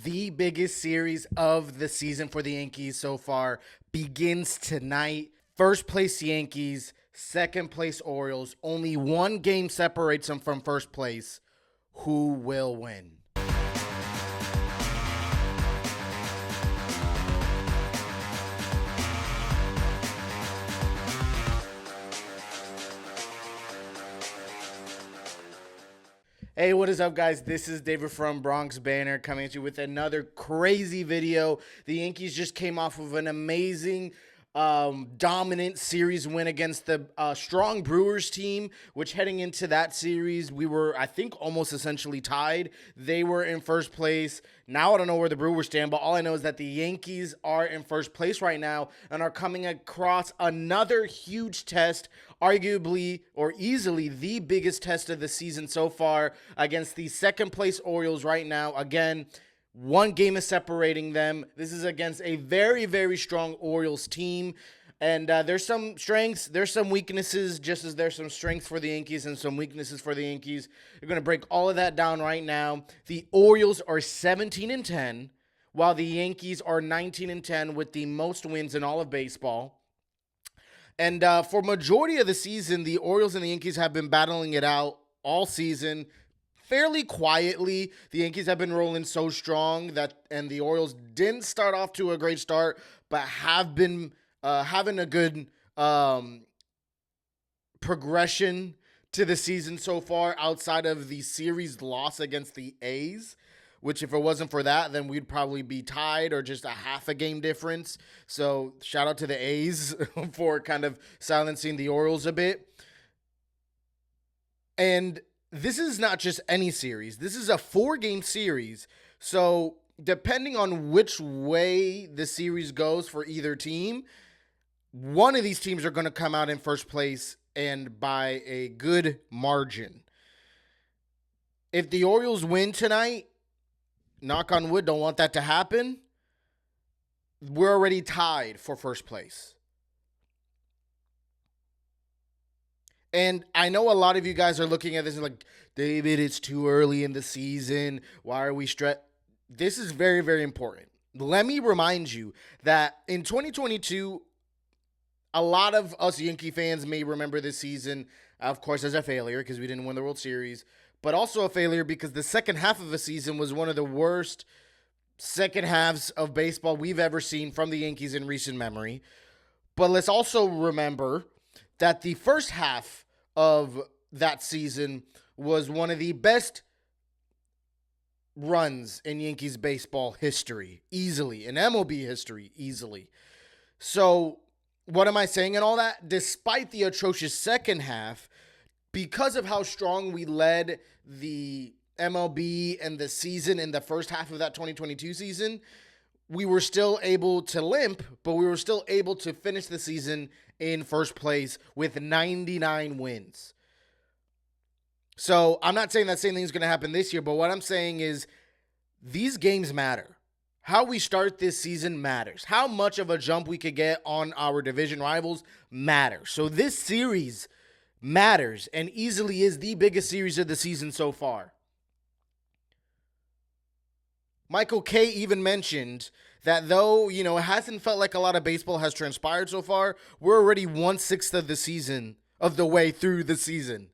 The biggest series of the season for the Yankees so far begins tonight. First place Yankees, second place Orioles. Only one game separates them from first place. Who will win? Hey, what is up, guys? This is David from Bronx Banter coming at you with another crazy video. The Yankees just came off of an amazing, dominant series win against the strong Brewers team, which heading into that series, we were, I think, almost essentially tied. They were in first place. Now I don't know where the Brewers stand, but all I know is that the Yankees are in first place right now and are coming across another huge test, arguably or easily the biggest test of the season so far against the second place Orioles right now. Again, one game is separating them. This is against a very, very strong Orioles team. And there's some strengths, there's some weaknesses, just as there's some strengths for the Yankees and some weaknesses for the Yankees. We're going to break all of that down right now. The Orioles are 17-10, while the Yankees are 19-10 with the most wins in all of baseball. And for majority of the season, the Orioles and the Yankees have been battling it out all season. Fairly quietly, the Yankees have been rolling so strong and the Orioles didn't start off to a great start, but have been having a good progression to the season so far outside of the series loss against the A's, which if it wasn't for that, then we'd probably be tied or just a half a game difference. So shout out to the A's for kind of silencing the Orioles a bit. And this is not just any series. This is a 4-game series. So depending on which way the series goes for either team, one of these teams are going to come out in first place and by a good margin. If the Orioles win tonight, knock on wood, don't want that to happen, we're already tied for first place. And I know a lot of you guys are looking at this and like, David, it's too early in the season. Why are we stressed? This is very, very important. Let me remind you that in 2022, a lot of us Yankee fans may remember this season, of course, as a failure because we didn't win the World Series, but also a failure because the second half of the season was one of the worst second halves of baseball we've ever seen from the Yankees in recent memory. But let's also remember that the first half of that season was one of the best runs in Yankees baseball history, easily, in MLB history, easily. So what am I saying in all that? Despite the atrocious second half, because of how strong we led the MLB and the season in the first half of that 2022 season, we were still able to limp, but we were still able to finish the season in first place with 99 wins. So I'm not saying that same thing is going to happen this year, but what I'm saying is these games matter. How we start this season matters. How much of a jump we could get on our division rivals matters. So this series matters and easily is the biggest series of the season so far. Michael Kay even mentioned that though, it hasn't felt like a lot of baseball has transpired so far, we're already 1/6 of the season, of the way through the season,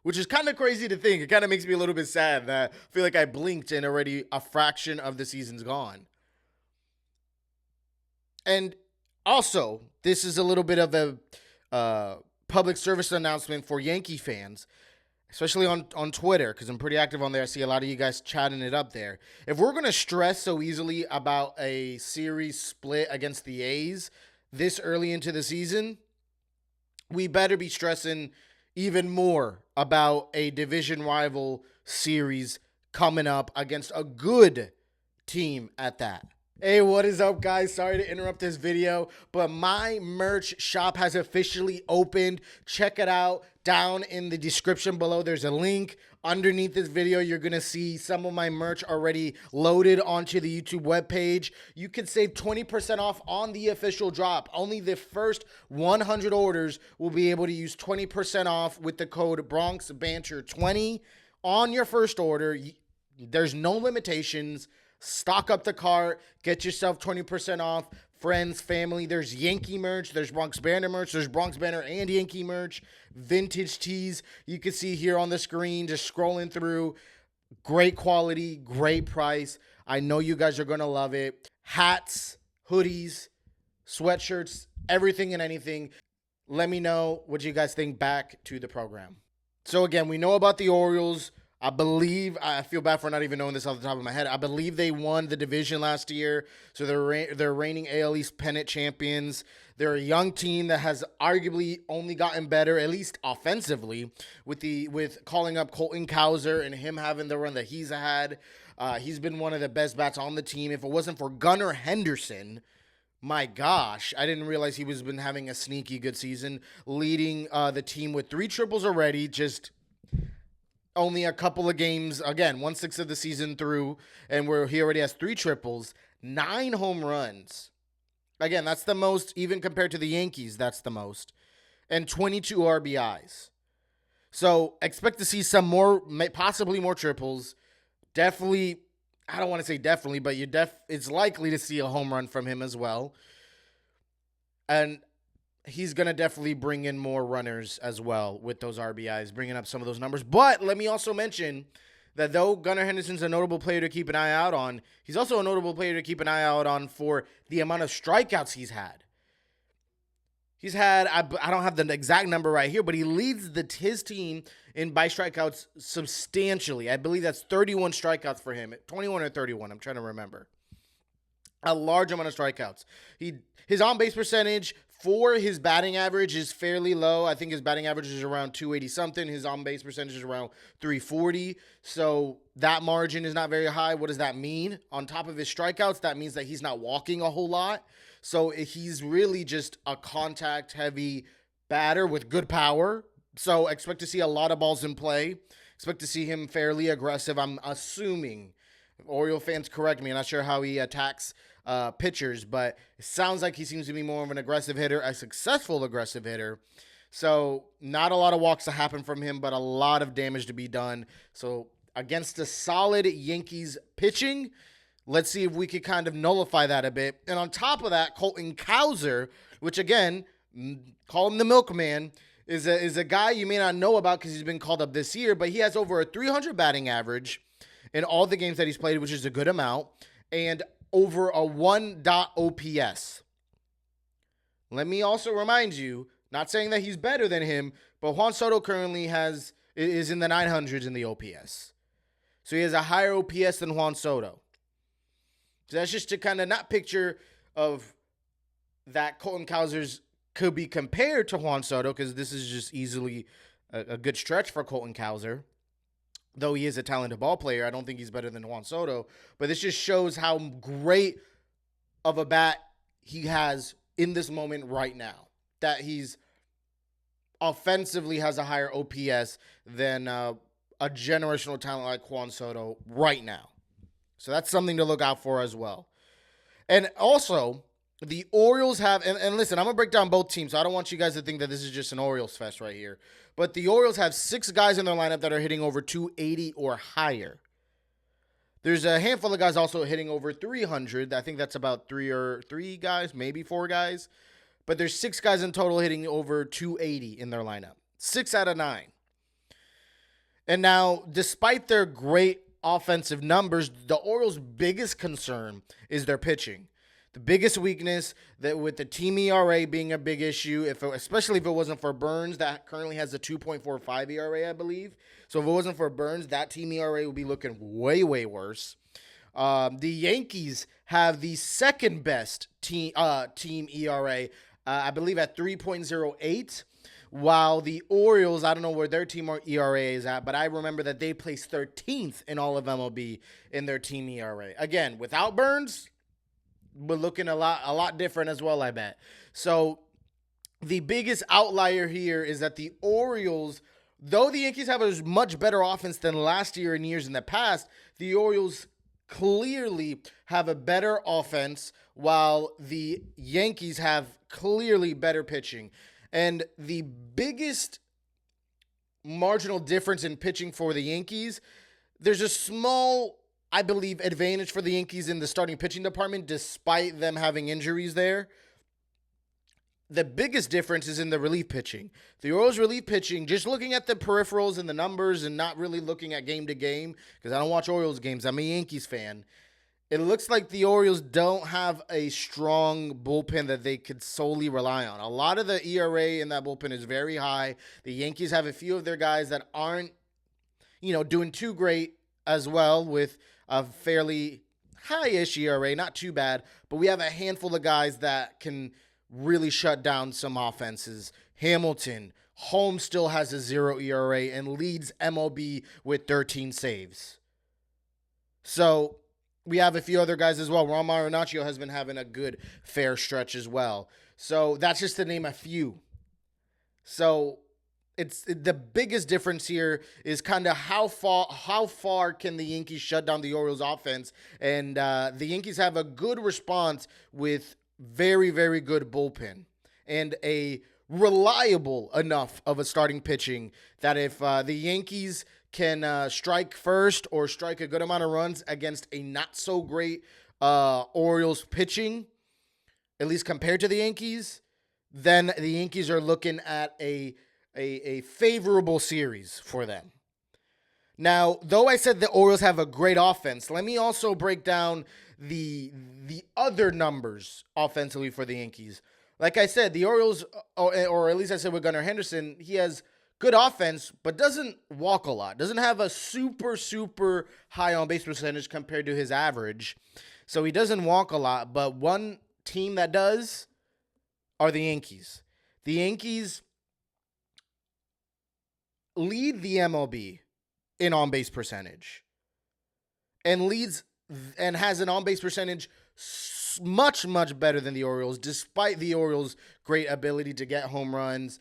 which is kind of crazy to think. It kind of makes me a little bit sad that I feel like I blinked and already a fraction of the season's gone. And also, this is a little bit of a public service announcement for Yankee fans, especially on Twitter, because I'm pretty active on there. I see a lot of you guys chatting it up there. If we're going to stress so easily about a series split against the A's this early into the season, we better be stressing even more about a division rival series coming up against a good team at that. Hey, what is up, guys? Sorry to interrupt this video, but my merch shop has officially opened. Check it out down in the description below. There's a link. Underneath this video, you're going to see some of my merch already loaded onto the YouTube webpage. You can save 20% off on the official drop. Only the first 100 orders will be able to use 20% off with the code BRONXBANTER20 on your first order. There's no limitations. Stock up the cart. Get yourself 20% off. Friends, family. There's Yankee merch. There's Bronx Banter merch. There's Bronx Banter and Yankee merch. Vintage tees. You can see here on the screen, just scrolling through. Great quality, great price. I know you guys are going to love it. Hats, hoodies, sweatshirts, everything and anything. Let me know what you guys think. Back to the program. So again, we know about the Orioles. I feel bad for not even knowing this off the top of my head. I believe they won the division last year, so they're reigning AL East pennant champions. They're a young team that has arguably only gotten better, at least offensively, with calling up Colton Cowser and him having the run that he's had. He's been one of the best bats on the team. If it wasn't for Gunnar Henderson, my gosh, I didn't realize he was been having a sneaky good season, leading the team with 3 triples already. Just only a couple of games, again, 1/6 of the season through, and he already has 3 triples, 9 home runs. Again, that's the most, even compared to the Yankees, that's the most. And 22 RBIs. So expect to see some more, possibly more triples. Definitely, I don't want to say definitely, but it's likely to see a home run from him as well. And he's going to definitely bring in more runners as well with those RBIs, bringing up some of those numbers. But let me also mention that though Gunnar Henderson's a notable player to keep an eye out on, he's also a notable player to keep an eye out on for the amount of strikeouts he's had. I don't have the exact number right here, but he leads his team by strikeouts substantially. I believe that's 31 strikeouts for him, 21 or 31. I'm trying to remember. A large amount of strikeouts. His on-base percentage for his batting average is fairly low. I think his batting average is around 280-something. His on-base percentage is around 340. So that margin is not very high. What does that mean? On top of his strikeouts, that means that he's not walking a whole lot. So he's really just a contact-heavy batter with good power. So expect to see a lot of balls in play. Expect to see him fairly aggressive. I'm assuming. Oriole fans correct me. I'm not sure how he attacks pitchers, but it sounds like he seems to be more of an aggressive hitter, a successful aggressive hitter. So not a lot of walks to happen from him, but a lot of damage to be done. So against a solid Yankees pitching, let's see if we could kind of nullify that a bit. And on top of that, Colton Cowser, which again, call him the milkman, is a guy you may not know about because he's been called up this year, but he has over a 300 batting average in all the games that he's played, which is a good amount, and over a 1 OPS. Let me also remind you, not saying that he's better than him, but Juan Soto currently is in the 900s in the OPS. So he has a higher OPS than Juan Soto. So that's just to kind of not picture of that Colton Cowser's could be compared to Juan Soto, because this is just easily a good stretch for Colton Cowser. Though he is a talented ball player, I don't think he's better than Juan Soto. But this just shows how great of a bat he has in this moment right now. That he's offensively has a higher OPS than a generational talent like Juan Soto right now. So that's something to look out for as well. And also, the Orioles have, and listen, I'm going to break down both teams, so I don't want you guys to think that this is just an Orioles fest right here. But the Orioles have 6 guys in their lineup that are hitting over 280 or higher. There's a handful of guys also hitting over 300. I think that's about 3 guys, maybe 4 guys. But there's 6 guys in total hitting over 280 in their lineup. 6 out of 9. And now, despite their great offensive numbers, the Orioles' biggest concern is their pitching. The biggest weakness, that with the team ERA being a big issue, especially if it wasn't for Burns, that currently has a 2.45 ERA, I believe. So if it wasn't for Burns, that team ERA would be looking way, way worse. The Yankees have the second best team ERA, I believe at 3.08. While the Orioles, I don't know where their team ERA is at, but I remember that they placed 13th in all of MLB in their team ERA. Again, without Burns, we're looking a lot different as well, I bet. So the biggest outlier here is that the Orioles, though the Yankees have a much better offense than last year and years in the past, the Orioles clearly have a better offense while the Yankees have clearly better pitching. And the biggest marginal difference in pitching for the Yankees, there's a small I believe, advantage for the Yankees in the starting pitching department, despite them having injuries there. The biggest difference is in the relief pitching. The Orioles relief pitching, just looking at the peripherals and the numbers and not really looking at game to game, because I don't watch Orioles games. I'm a Yankees fan. It looks like the Orioles don't have a strong bullpen that they could solely rely on. A lot of the ERA in that bullpen is very high. The Yankees have a few of their guys that aren't, doing too great as well, with a fairly high-ish ERA, not too bad. But we have a handful of guys that can really shut down some offenses. Hamilton, Holmes still has a 0 ERA and leads MLB with 13 saves. So we have a few other guys as well. Ron Marinaccio has been having a good fair stretch as well. So that's just to name a few. So it's the biggest difference here is kind of how far can the Yankees shut down the Orioles offense, and the Yankees have a good response with very, very good bullpen and a reliable enough of a starting pitching that if the Yankees can strike first or strike a good amount of runs against a not so great Orioles pitching, at least compared to the Yankees, then the Yankees are looking at a favorable series for them. Now, though I said the Orioles have a great offense, let me also break down the other numbers offensively for the Yankees. Like I said, the Orioles, or at least I said with Gunnar Henderson, he has good offense, but doesn't walk a lot. Doesn't have a super, super high on base percentage compared to his average. So he doesn't walk a lot, but one team that does are the Yankees. The Yankees lead the MLB in on-base percentage and has an on-base percentage much, much better than the Orioles, despite the Orioles' great ability to get home runs.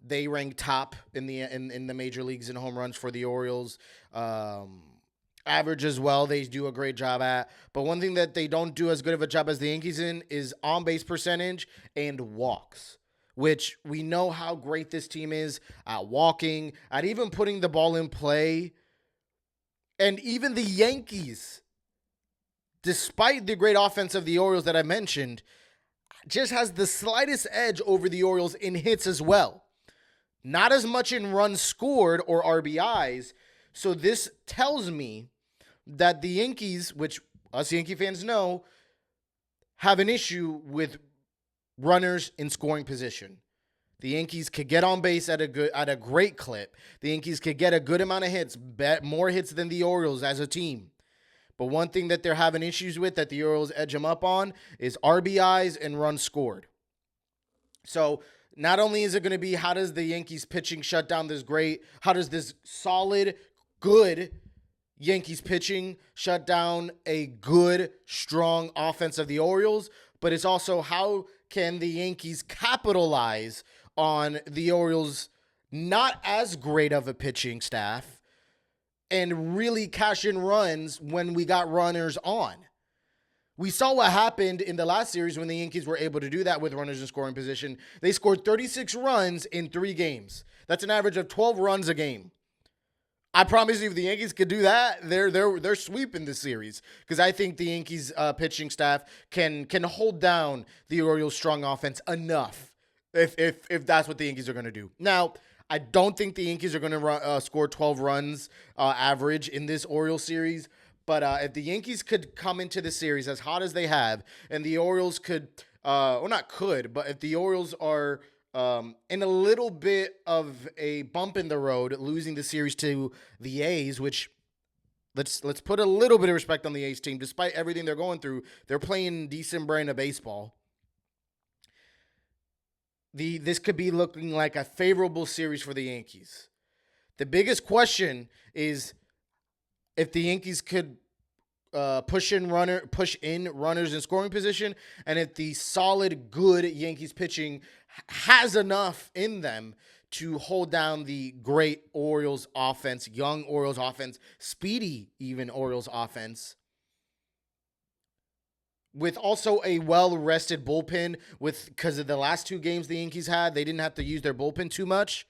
They rank top in the major leagues in home runs for the Orioles. Average as well, they do a great job at. But one thing that they don't do as good of a job as the Yankees in is on-base percentage and walks, which we know how great this team is at walking, at even putting the ball in play. And even the Yankees, despite the great offense of the Orioles that I mentioned, just has the slightest edge over the Orioles in hits as well. Not as much in runs scored or RBIs. So this tells me that the Yankees, which us Yankee fans know, have an issue with runners in scoring position. The Yankees could get on base at a great clip. The Yankees could get a good amount of hits, more hits than the Orioles as a team. But one thing that they're having issues with that the Orioles edge them up on is RBIs and runs scored. So not only is it going to be how does the Yankees pitching shut down how does this solid, good Yankees pitching shut down a good, strong offense of the Orioles, but it's also how can the Yankees capitalize on the Orioles' not as great of a pitching staff and really cash in runs when we got runners on. We saw what happened in the last series when the Yankees were able to do that with runners in scoring position. They scored 36 runs in 3 games. That's an average of 12 runs a game. I promise you, if the Yankees could do that, they're sweeping this series, because I think the Yankees pitching staff can hold down the Orioles' strong offense enough if that's what the Yankees are going to do. Now, I don't think the Yankees are going to score 12 runs average in this Orioles series, but if the Yankees could come into the series as hot as they have, and the Orioles could, but if the Orioles are in a little bit of a bump in the road, losing the series to the A's, which let's put a little bit of respect on the A's team. Despite everything they're going through, they're playing decent brand of baseball. This could be looking like a favorable series for the Yankees. The biggest question is if the Yankees could push in runners in scoring position, and if the solid, good Yankees pitching has enough in them to hold down the great Orioles offense, young Orioles offense, speedy even Orioles offense, with also a well-rested bullpen, because of the last 2 games the Yankees had, they didn't have to use their bullpen too much.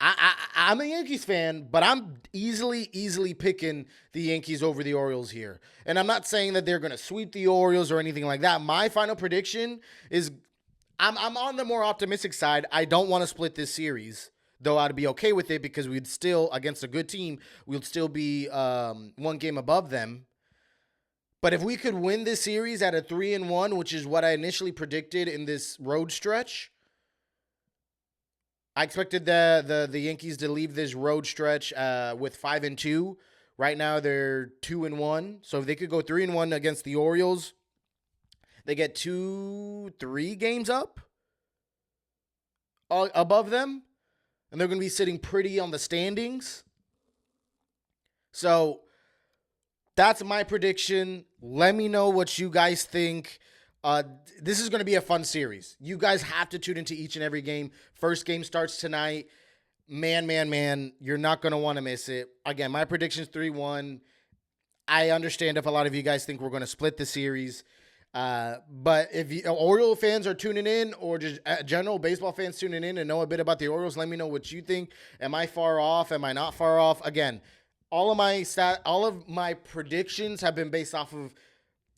I'm a Yankees fan, but I'm easily picking the Yankees over the Orioles here. And I'm not saying that they're going to sweep the Orioles or anything like that. My final prediction is I'm on the more optimistic side. I don't want to split this series, though I'd be okay with it because we'd still, against a good team, we'd still be one game above them. But if we could win this series at a 3-1, which is what I initially predicted in this road stretch, I expected the Yankees to leave this road stretch with 5-2. Right now they're 2-1. So if they could go 3-1 against the Orioles, they get 3 games up above them, and they're going to be sitting pretty on the standings. So that's my prediction. Let me know what you guys think. This is going to be a fun series. You guys have to tune into each and every game. First game starts tonight. Man, you're not going to want to miss it. Again, my prediction is 3-1. I understand if a lot of you guys think we're going to split the series. But if you Oriole fans are tuning in, or just general baseball fans tuning in and know a bit about the Orioles, let me know what you think. Am I far off? Am I not far off? Again, all of my predictions have been based off of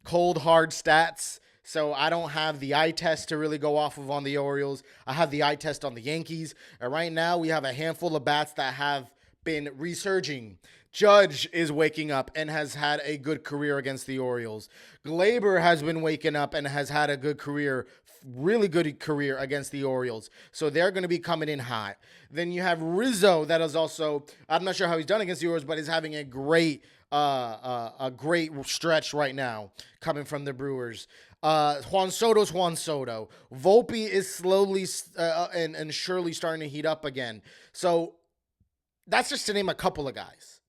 cold hard stats. So I don't have the eye test to really go off of on the Orioles. I have the eye test on the Yankees. And right now we have a handful of bats that have been resurging. Judge is waking up and has had a good career against the Orioles. Glaber has been waking up and has had a good career, really good career against the Orioles. So they're going to be coming in hot. Then you have Rizzo that is also, I'm not sure how he's done against the Orioles, but is having a great stretch right now coming from the Brewers. Juan Soto's Juan Soto. Volpe is slowly and surely starting to heat up again. So that's just to name a couple of guys.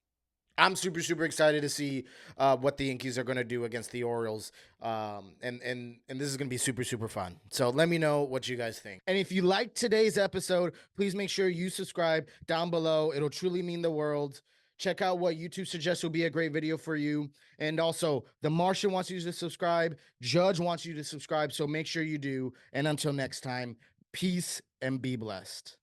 I'm super excited to see what the Yankees are going to do against the Orioles, and this is going to be super fun. So let me know what you guys think. And if you liked today's episode, please make sure you subscribe down below. It'll truly mean the world. Check out what YouTube suggests will be a great video for you. And also, The Martian wants you to subscribe. Judge wants you to subscribe. So make sure you do. And until next time, peace and be blessed.